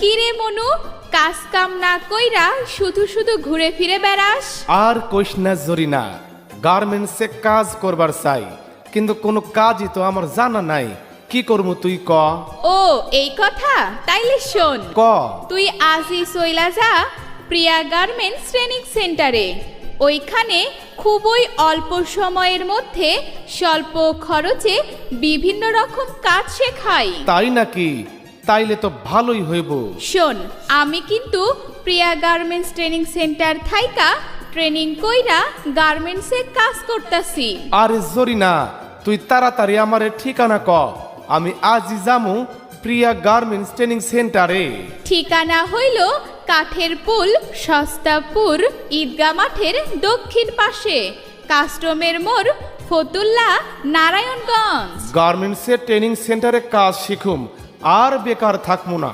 কিরে মনু, কাজ কাম না কইরা শুধু শুধু ঘুরে ফিরে বেড়াস? আর কইস না জরিনা, গার্মেন্টসে কাজ করবার চাই, কিন্তু কোনো কাজই তো আমার জানা নাই। কি করবো তুই ক? ও এই কথা, তাইলে শোন। ক। তুই আজই চইলা যা প্রিয়া গার্মেন্টস ট্রেনিং সেন্টারে। ওইখানে খুবই অল্প সময়ের মধ্যে স্বল্প খরচে বিভিন্ন রকম কাজ শেখাই। তাই নাকি? তাইলে তো ভালোই হইব। শোন, আমি কিন্তু প্রিয়া গার্মেন্টস ট্রেনিং সেন্টার থাইকা ট্রেনিং কইরা গার্মেন্টসে কাজ করতাছি। আরে জরিনা, তুই তাড়াতাড়ি আমারে ঠিকানা ক, আমি আজই যামু প্রিয়া গার্মেন্টস ট্রেনিং সেন্টারে। ঠিকানা হইল কাঠের পুল সস্তাপুর ঈদগা মাঠের দক্ষিণ পাশে, কাস্টমের মোড়, ফতুল্লা, নারায়ণগঞ্জ। গার্মেন্টসের ট্রেনিং সেন্টারে কাজ শিখুম, আর বেকার থাকবো না।